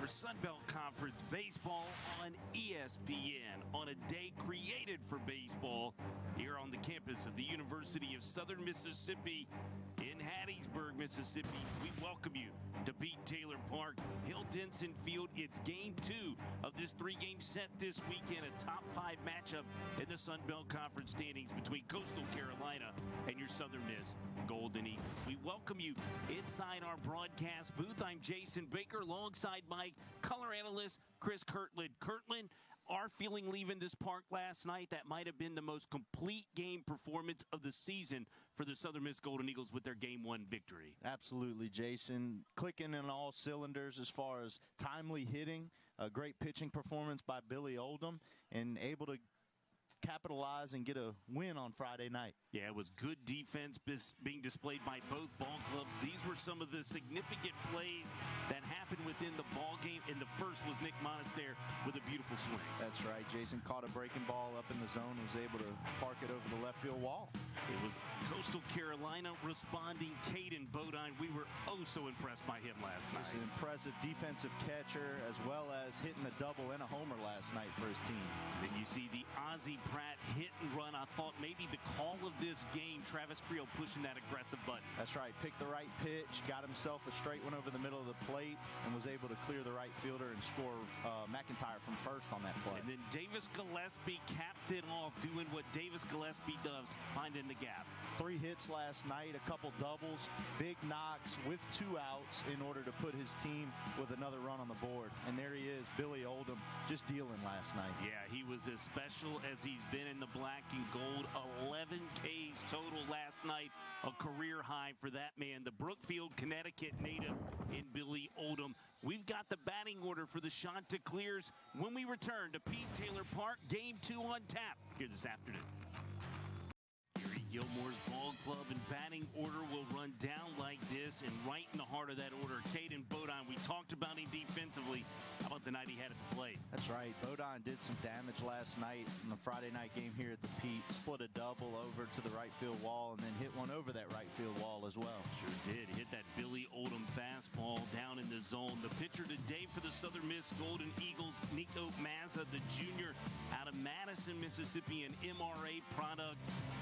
for Sun Belt Conference baseball on ESPN on a day created for baseball here on the campus of the University of Southern Mississippi in Hattiesburg, Mississippi. We welcome you to Pete Taylor Park, Hill Denson Field. It's game 2 of this 3-game set this weekend, a top 5 matchup in the Sun Belt Conference standings between Coastal Carolina and your Southern Miss Golden Eagles. We welcome you inside our broadcast booth. I'm Jason Baker alongside my color analyst, Chris Kirtland. Kirtland, our feeling leaving this park last night, that might have been the most complete game performance of the season for the Southern Miss Golden Eagles with their Game 1 victory. Absolutely, Jason. Clicking in all cylinders as far as timely hitting, a great pitching performance by Billy Oldham, and able to capitalize and get a win on Friday night. Yeah, it was good defense being displayed by both ball clubs. These were some of the significant plays that happened within the ball game, and the first was Nick Monaster with a beautiful swing. That's right. Jason caught a breaking ball up in the zone, was able to park it over the left field wall. It was Coastal Carolina responding. Caden Bodine, we were so impressed by him last night. He's an impressive defensive catcher, as well as hitting a double and a homer last night for his team. Then you see the Ozzie Pratt hit and run. I thought maybe the call of this game, Travis Creel pushing that aggressive button. That's right. Picked the right pitch, got himself a straight one over the middle of the plate, and was able to clear the right fielder and score McIntyre from first on that play. And then Davis Gillespie capped it off, doing what Davis Gillespie does, finding the gap. 3 hits last night, a couple doubles, big knocks with 2 outs in order to put his team with another run on the board. And there he is, Billy Oldham, just dealing last night. Yeah, he was as special as he's been in the black and gold. 11 Ks total last night, a career high for that man, the Brookfield, Connecticut native in Billy Oldham. We've got the batting order for the Chanticleers when we return to Pete Taylor Park. Game 2 on tap here this afternoon. Gilmore's ball club and batting order will run down like this, and right in the heart of that order, Caden Bodine. We talked about him defensively. How about the night he had at the plate? That's right. Bodine did some damage last night in the Friday night game here at the Pete. Split a double over to the right field wall and then hit one over that right field wall as well. Sure did. Hit that Billy Oldham fastball down in the zone. The pitcher today for the Southern Miss Golden Eagles, Nico Mazza, the junior out of Madison, Mississippi, an MRA product.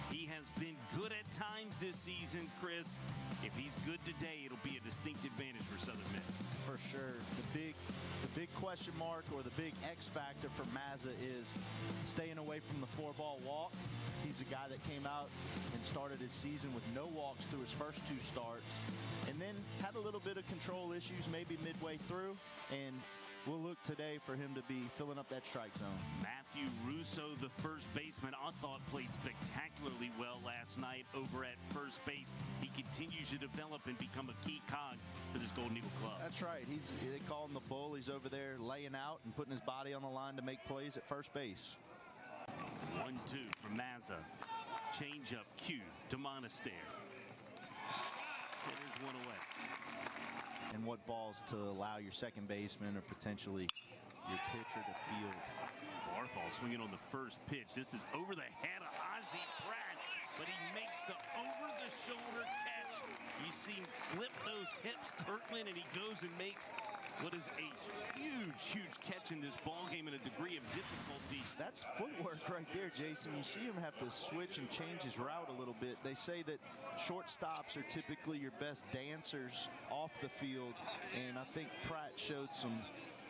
He has been good at times this season, Chris. If he's good today, it'll be a distinct advantage for Southern Miss. For sure. The big question mark, or the big X factor for Mazza, is staying away from the 4-ball walk. He's a guy that came out and started his season with no walks through his first 2 starts, and then had a little bit of control issues maybe midway through, and we'll look today for him to be filling up that strike zone. Matthew Russo, the first baseman, I thought played spectacularly well last night over at first base. He continues to develop and become a key cog for this Golden Eagle club. That's right. They call him the bull. He's over there laying out and putting his body on the line to make plays at first base. 1-2 from Mazza. Change-up cue to Monaster. There's one away. And what balls to allow your second baseman or potentially your pitcher to field. Barthol swinging on the first pitch. This is over the head of Ozzie Pratt, but he makes the over-the-shoulder catch. You see him flip those hips, Kirtland, and he goes and makes what is a huge catch in this ball game and a degree of difficulty. That's footwork right there, Jason. You see him have to switch and change his route a little bit. They say that shortstops are typically your best dancers off the field, and I think Pratt showed some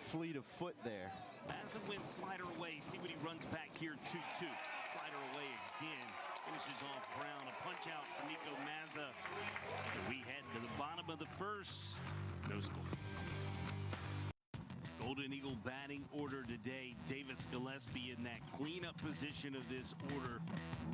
fleet of foot there. Mazza wins slider away. See what he runs back here, 2-2. Slider away again. Finishes off Brown. A punch out for Nico Mazza. And we head to the bottom of the first. No score. Golden Eagle batting order today. Davis Gillespie in that cleanup position of this order,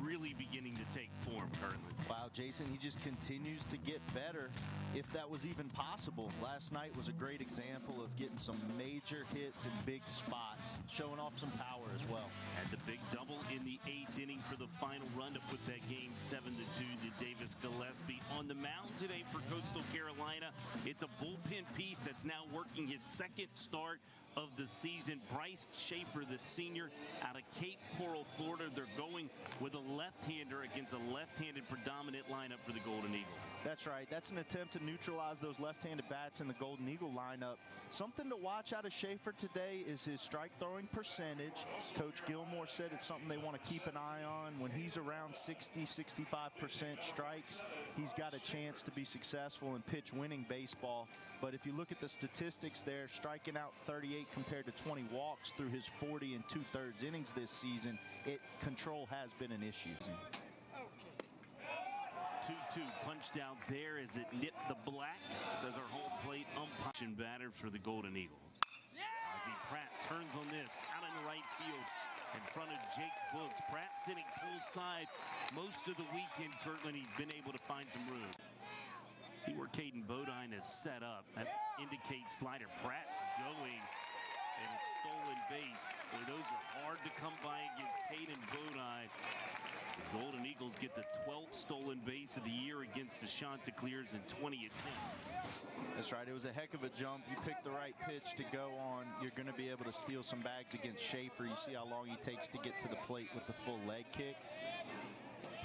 really beginning to take form currently. Wow, Jason, he just continues to get better, if that was even possible. Last night was a great example of getting some major hits in big spots, showing off some power as well. Had the big double in the 8th inning for the final run to put that game 7-2 to Davis Gillespie. On the mound today for Coastal Carolina, it's a bullpen piece that's now working his 2nd start of the season. Bryce Schaefer, the senior out of Cape Coral, Florida. They're going with a left-hander against a left-handed predominant lineup for the Golden Eagles. That's right. That's an attempt to neutralize those left-handed bats in the Golden Eagle lineup. Something to watch out of Schaefer today is his strike throwing percentage. Coach Gilmore said it's something they want to keep an eye on. When he's around 60-65% strikes, he's got a chance to be successful and pitch winning baseball. But if you look at the statistics there, striking out 38 compared to 20 walks through his 40 and 2/3 innings this season, control has been an issue. 2-2 punched out there as it nipped the black, says our home plate umpire. Batter for the Golden Eagles. Ozzie Pratt turns on this out in the right field in front of Jake Books. Pratt sitting poolside most of the weekend. Kirtland, he's been able to find some room. See where Caden Bodine is set up. That indicates slider. Pratt's going and a stolen base. Boy, those are hard to come by against Caden Bodine. The Golden Eagles get the 12th stolen base of the year against the Chanticleers in 2010. That's right. It was a heck of a jump. You pick the right pitch to go on, you're going to be able to steal some bags against Schaefer. You see how long he takes to get to the plate with the full leg kick.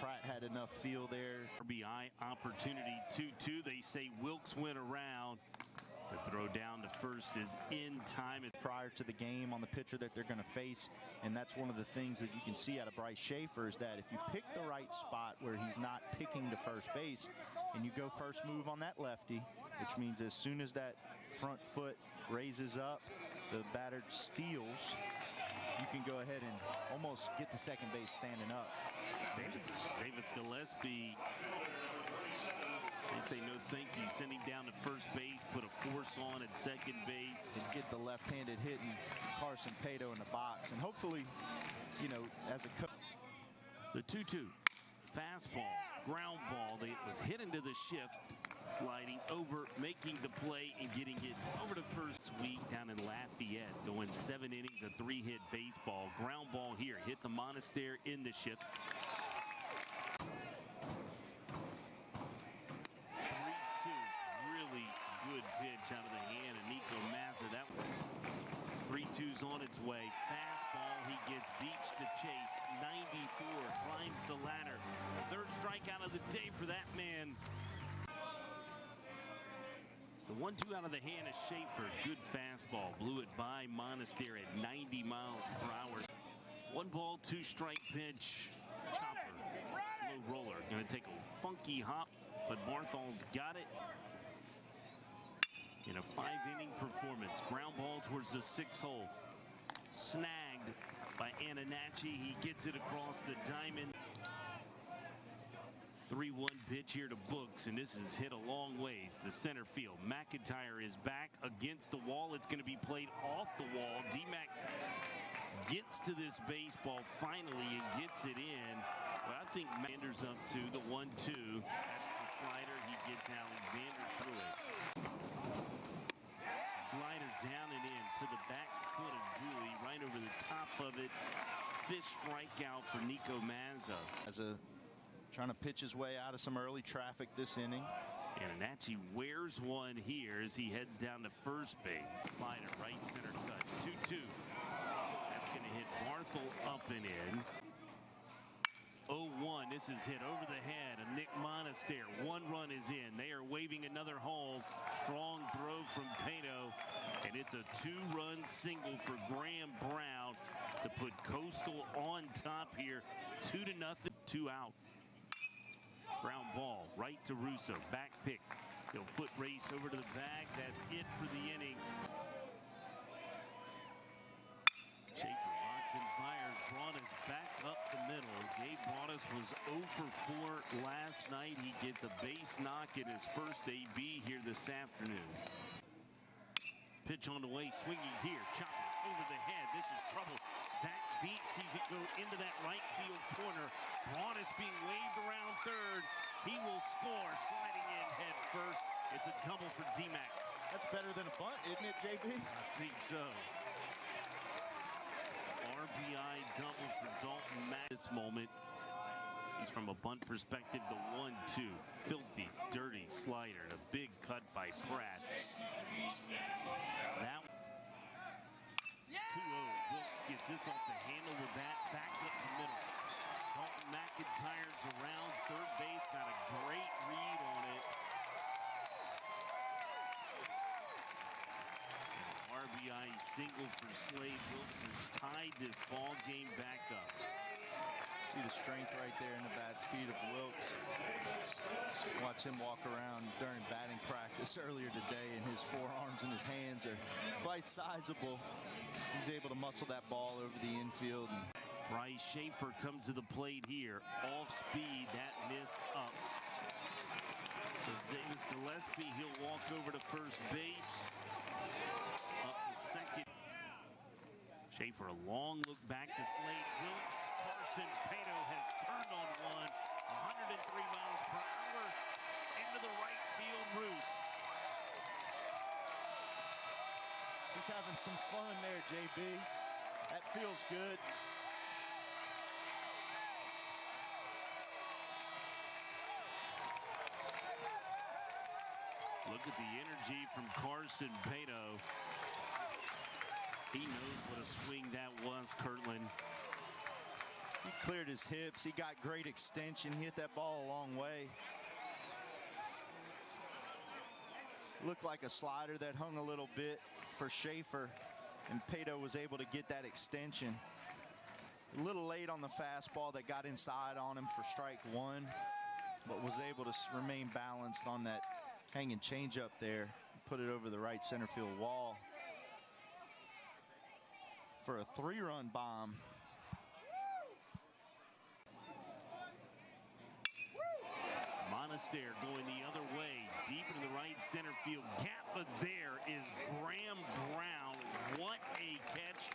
Pratt had enough feel there. RBI opportunity 2-2. They say Wilkes went around. The throw down to first is in time. Prior to the game on the pitcher that they're going to face, and that's one of the things that you can see out of Bryce Schaefer is that if you pick the right spot where he's not picking to first base and you go first move on that lefty, which means as soon as that front foot raises up, the batter steals, you can go ahead and almost get to second base standing up. Davis Gillespie, they say no thank you. Send him down to first base, put a force on at second base. And get the left-handed hitting Carson Pato in the box. And hopefully, you know, as a coach. The 2-2. Fastball, ground ball. It was hit into the shift, sliding over, making the play, and getting it over to first. Week down in Lafayette, going 7 innings, a 3-hit baseball. Ground ball here, hit the Monastery in the shift. 3-2, really good pitch out of the hand of Nico Mazza. That 3-2's on its way. Fastball, he gets beached to chase. 94, climbs the ladder. Third strikeout of the day for that man. The 1-2 out of the hand of Schaefer. Good fastball. Blew it by Monastery at 90 miles per hour. 1 ball, 2 strike pitch. Chopper. Slow roller. Going to take a funky hop, but Barthol's got it. In a 5-inning performance. Ground ball towards the 6th hole. Snagged by Ananacci. He gets it across the diamond. 3-1 pitch here to Books, and this is hit a long ways to center field. McIntyre is back against the wall. It's going to be played off the wall. D-Mac gets to this baseball finally and gets it in. But I think Mander's up to the 1-2. That's the slider. He gets Alexander through it. Slider down and in to the back foot of Dooley, right over the top of it. 5th strikeout for Nico Mazza. Trying to pitch his way out of some early traffic this inning. Ananacci wears one here as he heads down to first base. Slider, right center cut. 2-2. That's going to hit Barthel up and in. 0-1. This is hit over the head of Nick Monastery. 1 run is in. They are waving another home. Strong throw from Pato. And it's a 2-run single for Graham Brown to put Coastal on top here. 2-0. 2 out. Ground ball right to Russo. Back picked. He'll foot race over to the bag. That's it for the inning. Schaefer rocks and fires. Broadus back up the middle. Gabe Broadus was 0 for 4 last night. He gets a base knock in his first AB here this afternoon. Pitch on the way. Swinging here. Chopping over the head. This is trouble. Zach Beach sees it go into that right field corner. Broadus being waved around third. He will score, sliding in head first. It's a double for D-Mac. That's better than a bunt, isn't it, JB? I think so. RBI double for Dalton Mack. This moment, he's from a bunt perspective. The 1-2, filthy, dirty slider. A big cut by Pratt. That 2-0. Wilkes gets this off the handle with that back up the middle. Dalton McIntyre's around third base, got a great read on it. RBI single for Slade Wilkes has tied this ball game back up. See the strength right there in the bat speed of Wilkes. Watch him walk around during batting practice earlier today, and his forearms and his hands are quite sizable. He's able to muscle that ball over the infield. Bryce Schaefer comes to the plate here. Off speed, that missed up. Says Davis Gillespie, he'll walk over to first base. Up to second. Schaefer, a long look back to Slade Wilkes. Carson Pato has turned on one. 103 miles per hour into the right field roost. He's having some fun there, JB. That feels good. Look at the energy from Carson Pato. He knows what a swing that was, Kirtland. He cleared his hips. He got great extension. He hit that ball a long way. Looked like a slider that hung a little bit for Schaefer, and Pato was able to get that extension. A little late on the fastball that got inside on him for strike one, but was able to remain balanced on that hanging changeup there. Put it over the right center field wall for a 3-run bomb. Monastery going the other way, deep into the right center field gap, but there is Graham Brown. What a catch.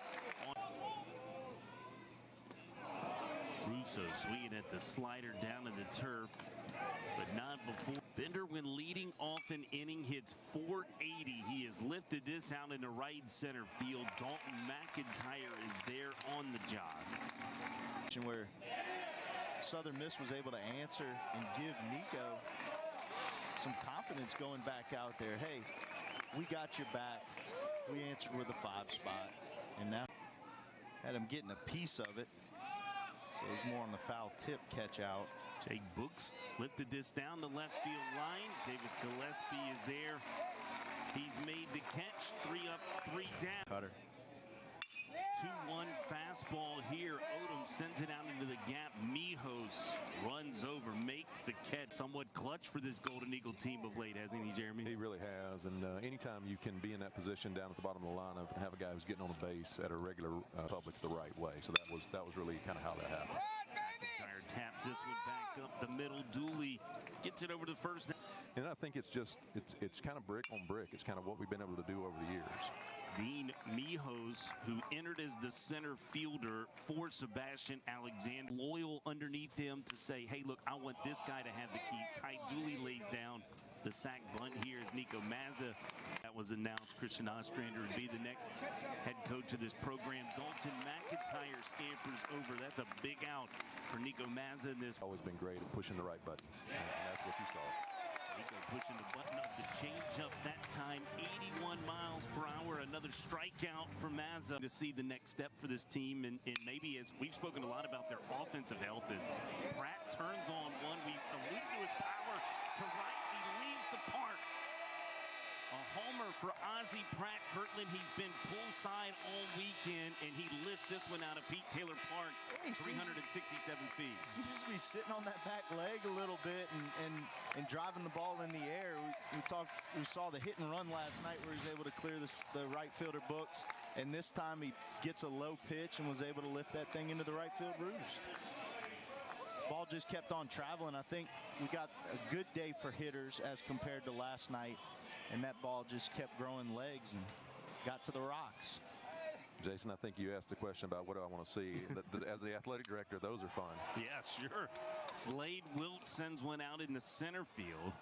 Russo swinging at the slider down to the turf, but not before. Bender, when leading off an inning, hits .480. He has lifted this out into right center field. Dalton McIntyre is there on the job. Where Southern Miss was able to answer and give Nico some confidence going back out there. Hey, we got your back. We answered with a 5 spot, and now had him getting a piece of it. So it was more on the foul tip catch out. Jake Books lifted this down the left field line. Davis Gillespie is there. He's made the catch. 3 up, 3 down. Cutter. 2-1 fastball here. Odom sends it out into the gap. Mijos runs over, makes the catch. Somewhat clutch for this Golden Eagle team of late, hasn't he, Jeremy? He really has. And anytime you can be in that position down at the bottom of the lineup and have a guy who's getting on the base at a regular public the right way. So that was really kind of how that happened. McIntyre taps this one back up the middle. Dooley gets it over to first. And I think it's kind of brick on brick. It's kind of what we've been able to do over the years. Dean Mijos, who entered as the center fielder for Sebastian Alexander, loyal underneath him to say, hey, look, I want this guy to have the keys. Ty Dooley lays down the sack bunt here as Nico Mazza. That was announced. Christian Ostrander would be the next head coach of this program. Dalton McIntyre scampers over. That's a big out for Nico Mazza in this. Always been great at pushing the right buttons, and that's what you saw. Nico pushing the button up, the changeup that time, 81 miles per hour. Another strikeout for Mazza. To see the next step for this team, and maybe, as we've spoken a lot about their offensive health, as Pratt turns on one. We allude to his power to right. He leaves the park. A homer for Ozzie Pratt. Kirtland, he's been poolside all weekend, and he lifts this one out of Pete Taylor Park. 367 feet. Seems to be sitting on that back leg a little bit and driving the ball in the air. We saw the hit and run last night where he was able to clear the right fielder Books, and this time he gets a low pitch and was able to lift that thing into the right field roost. Ball just kept on traveling. I think we got a good day for hitters as compared to last night, and that ball just kept growing legs and got to the rocks. Jason, I think you asked the question about what do I want to see. As the athletic director, those are fun. Yeah, sure. Slade Wilkes sends one out in the center field.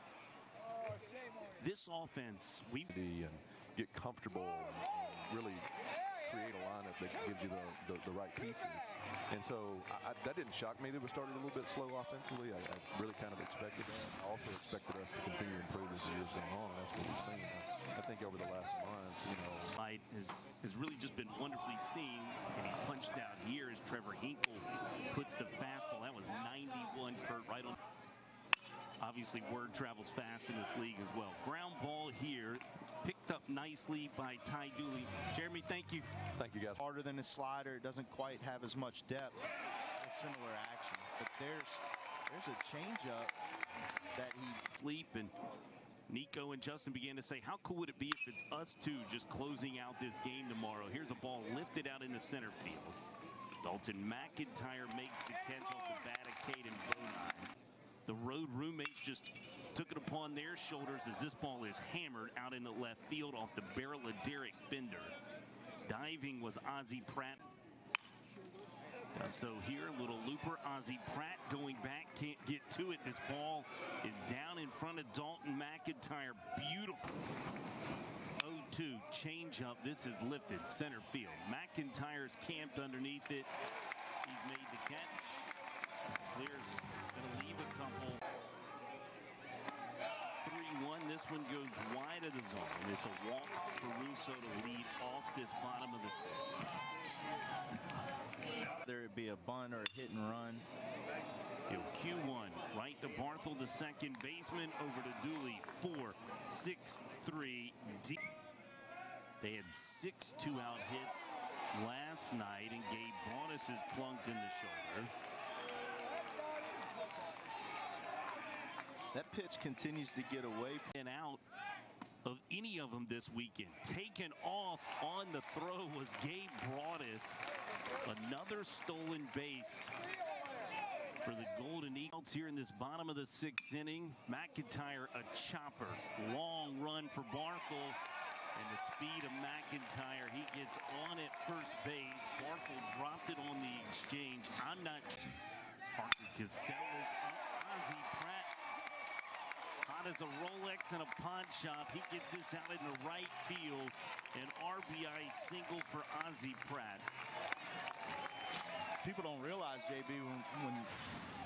This offense, and get comfortable and really create a lineup that gives you the right pieces. And so that didn't shock me that we started a little bit slow offensively. I really kind of expected that. I also expected us to continue to improve as the years go on. That's what we've seen. I think over the last month, Fight has really just been wonderfully seen, and he's punched out here as Trevor Hinkle puts the fastball. That was 91, Kurt, right on. Obviously, word travels fast in this league as well. Ground ball here, picked up nicely by Ty Dooley. Jeremy, thank you. Thank you, guys. Harder than his slider. It doesn't quite have as much depth. A similar action, but there's a changeup that he sleep, and Nico and Justin began to say, how cool would it be if it's us two just closing out this game tomorrow? Here's a ball lifted out in the center field. Dalton McIntyre makes the catch off the bat of Caden Bonine. The road roommates just took it upon their shoulders as this ball is hammered out in the left field off the barrel of Derek Bender. Diving was Ozzie Pratt. So here, a little looper. Ozzie Pratt going back, can't get to it. This ball is down in front of Dalton McIntyre. Beautiful. 0-2 changeup. This is lifted center field. McIntyre's camped underneath it. He's made the catch. Clears, gonna leave a couple. 3-1. This one goes wide of the zone. It's a walk for Russo to lead off this bottom of the sixth. Whether it be a bunt or a hit and run. Q1 right to Barthel, the second baseman, over to Dooley. 4-6-3 deep. They had 6 2-out hits last night, and Gabe Broadus is plunked in the shoulder. That pitch continues to get away from and out of any of them this weekend. Taken off on the throw was Gabe Broadus. Another stolen base for the Golden Eagles here in this bottom of the 6th inning. McIntyre, a chopper. Long run for Barthel. And the speed of McIntyre. He gets on at first base. Barthel dropped it on the exchange. I'm not sure. Parker Casella's up. Ozzie Pratt. Hot as a Rolex in a pawn shop. He gets this out in the right field. An RBI single for Ozzie Pratt. People don't realize, JB, when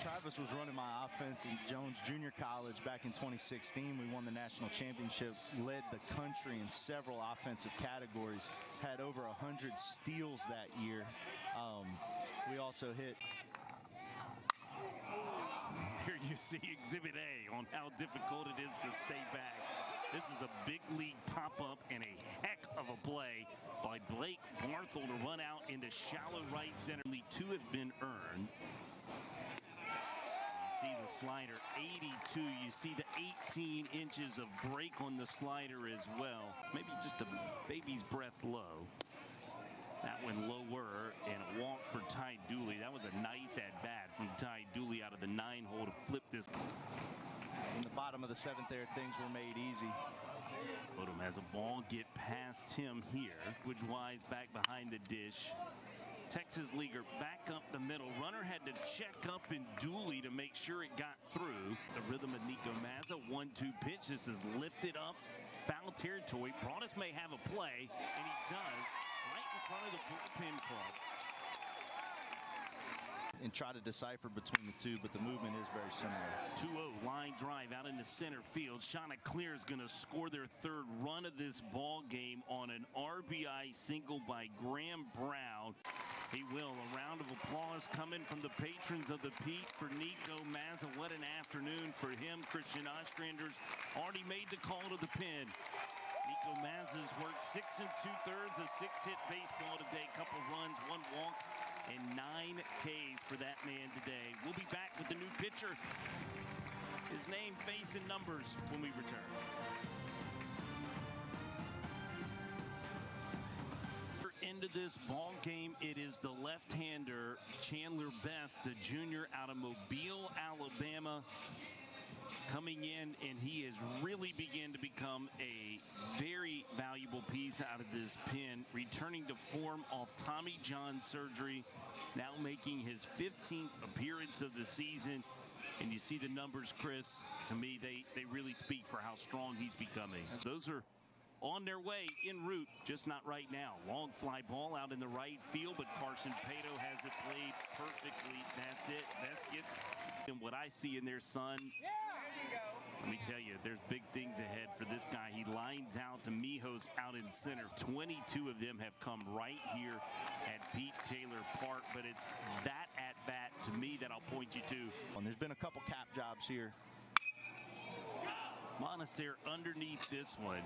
Travis was running my offense in Jones Junior College back in 2016, we won the national championship, led the country in several offensive categories, had over 100 steals that year. We also hit. Here you see Exhibit A on how difficult it is to stay back. This is a big league pop-up and a heck of a play by Blake Barthel to run out into shallow right center. Only 2 have been earned. You see the slider, 82. You see the 18 inches of break on the slider as well. Maybe just a baby's breath low. That one lower, and a walk for Ty Dooley. That was a nice at-bat from Ty Dooley out of the 9-hole to flip this. In the bottom of the 7th there, things were made easy. Odom has a ball get past him here. Wise back behind the dish. Texas leaguer back up the middle. Runner had to check up in Dooley to make sure it got through. The rhythm of Nico Mazza. 1-2 pitch. This is lifted up. Foul territory. Broadus may have a play, and he does. Right in front of the bullpen club. And try to decipher between the two, but the movement is very similar. 2-0 line drive out into center field. Chanticleer is going to score their 3rd run of this ball game on an RBI single by Graham Brown. He will. A round of applause coming from the patrons of the Pete for Nico Mazza. What an afternoon for him. Christian Ostrander's already made the call to the pen. Nico Mazza's worked 6 2/3, a 6-hit baseball today. Couple runs, 1 walk, and 9 Ks for that man today. We'll be back with the new pitcher. His name, face, and numbers when we return. Into this ball game, it is the left-hander Chandler Best, the junior out of Mobile, Alabama, coming in, and he has really begun to become a very valuable piece out of this pen, returning to form off Tommy John surgery, now making his 15th appearance of the season. And you see the numbers, Chris. To me, they really speak for how strong he's becoming. Those are on their way, en route, just not right now. Long fly ball out in the right field, but Carson Pato has it played perfectly. That's it. Best gets, and what I see in their son Let me tell you, there's big things ahead for this guy. He lines out to Mijos out in center. 22 of them have come right here at Pete Taylor Park, but it's that at-bat to me that I'll point you to. And there's been a couple cap jobs here. Monaster underneath this one.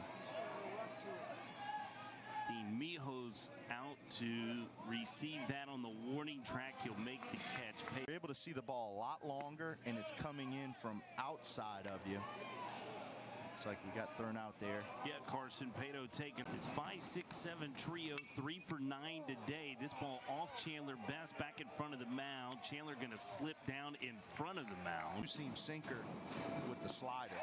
Mijos out to receive that on the warning track. He'll make the catch. You're able to see the ball a lot longer, and it's coming in from outside of you. Looks like we got thrown out there. Yeah, Carson Pato taking his 5-6-7 trio, 3 for 9 today. This ball off Chandler Best, back in front of the mound. Chandler going to slip down in front of the mound. Two-seam sinker with the slider.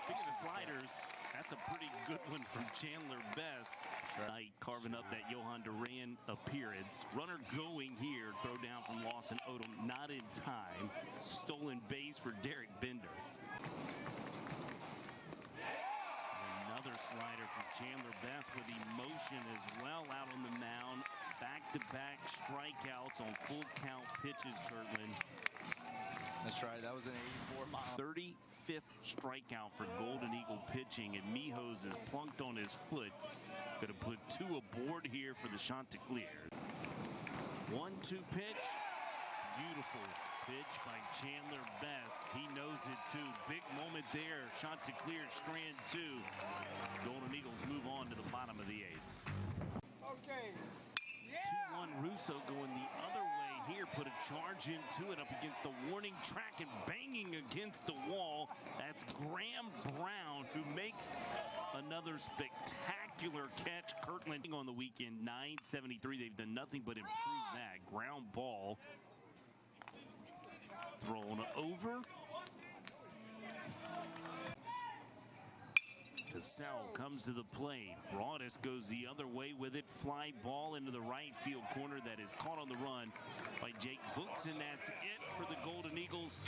Speaking of sliders, that's a pretty good one from Chandler Best. Tonight, carving up that Johan Duran appearance. Runner going here. Throw down from Lawson Odom. Not in time. Stolen base for Derek Bender. Another slider from Chandler Best with emotion as well out on the mound. Back-to-back strikeouts on full count pitches, Kirtland. That's right. That was an 84-mile. 35th strikeout for Golden Eagle pitching, and Mijos is plunked on his foot. Going to put 2 aboard here for the Chanticleer. 1-2 pitch. Beautiful pitch by Chandler Best. He knows it too. Big moment there. Chanticleer strand 2. Golden Eagles move on to the bottom of the 8th. Okay. Yeah. 2-1 Russo going the other way here. Put a charge into it up against the warning track and banging against the wall. That's Graham Brown, who makes another spectacular catch. Kirtland on the weekend, 973. They've done nothing but improve that. Ground ball thrown over. Cassell comes to the plate. Broadus goes the other way with it. Fly ball into the right field corner that is caught on the run by Jake Books, and that's it for the Golden Eagles.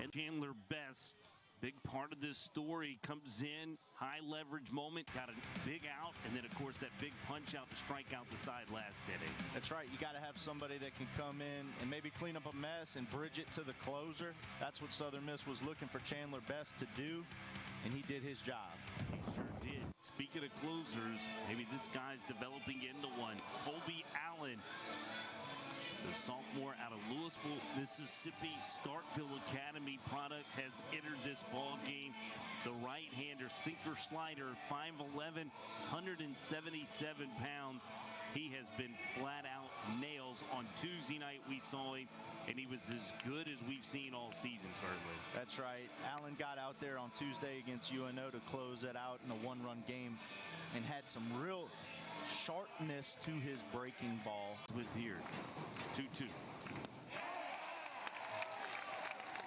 And Chandler Best, big part of this story, comes in, high leverage moment, got a big out, and then of course that big punch out to strike out the side last inning. That's right. You got to have somebody that can come in and maybe clean up a mess and bridge it to the closer. That's what Southern Miss was looking for Chandler Best to do, and he did his job. He sure did. Speaking of closers, maybe this guy's developing into one. Colby Allen, the sophomore out of Louisville, Mississippi, Starkville Academy product, has entered this ball game. The right-hander, sinker slider, 5'11", 177 pounds. He has been flat out nails. On Tuesday night we saw him, and he was as good as we've seen all season, certainly. That's right. Allen got out there on Tuesday against UNO to close it out in a one-run game and had some real sharpness to his breaking ball. With here, 2-2.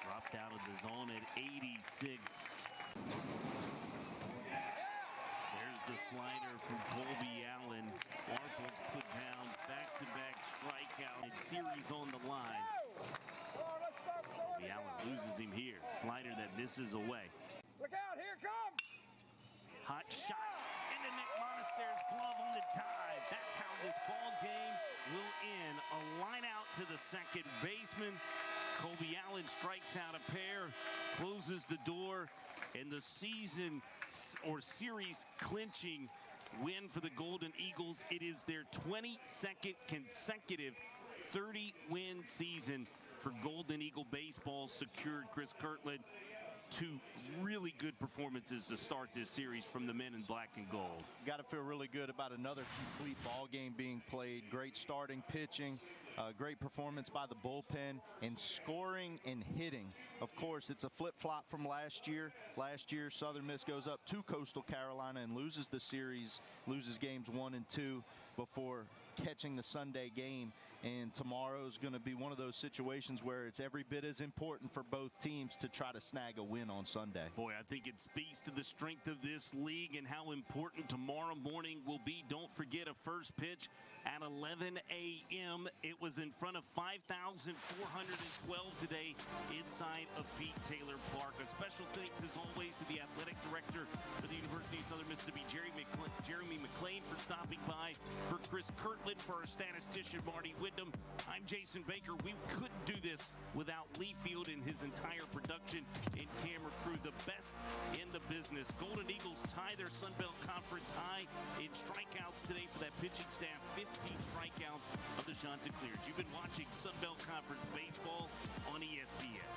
Dropped out of the zone at 86. There's the slider from Colby Allen. Marples put down back-to-back strikeout and series on the line. Colby Allen loses him here. Slider that misses away. Look out, here it comes. Hot shot into Nick Monaster's glove on the dive. That's how this ball game will end. A line out to the second baseman. Colby Allen strikes out a pair, closes the door, and the season or series clinching win for the Golden Eagles. It is their 22nd consecutive 30-win season for Golden Eagle baseball secured. Chris Kirtland, 2 really good performances to start this series from the men in black and gold. Got to feel really good about another complete ball game being played. Great starting pitching, great performance by the bullpen, and scoring and hitting. Of course, it's a flip-flop from last year. Last year, Southern Miss goes up to Coastal Carolina and loses the series, loses games 1 and 2 before catching the Sunday game. And tomorrow's going to be one of those situations where it's every bit as important for both teams to try to snag a win on Sunday. Boy, I think it speaks to the strength of this league and how important tomorrow morning will be. Don't forget a first pitch at 11 a.m. It was in front of 5,412 today inside of Pete Taylor Park. A special thanks, as always, to the athletic director for the University of Southern Mississippi, Jeremy McClain, for stopping by. For Chris Kirtland, for our statistician, Marty Wyndham. I'm Jason Baker. We couldn't do this without Lee Field and his entire production and camera crew, the best in the business. Golden Eagles tie their Sun Belt Conference high in strikeouts today for that pitching staff. 15 strikeouts of the Chanticleers. You've been watching Sun Belt Conference baseball on ESPN.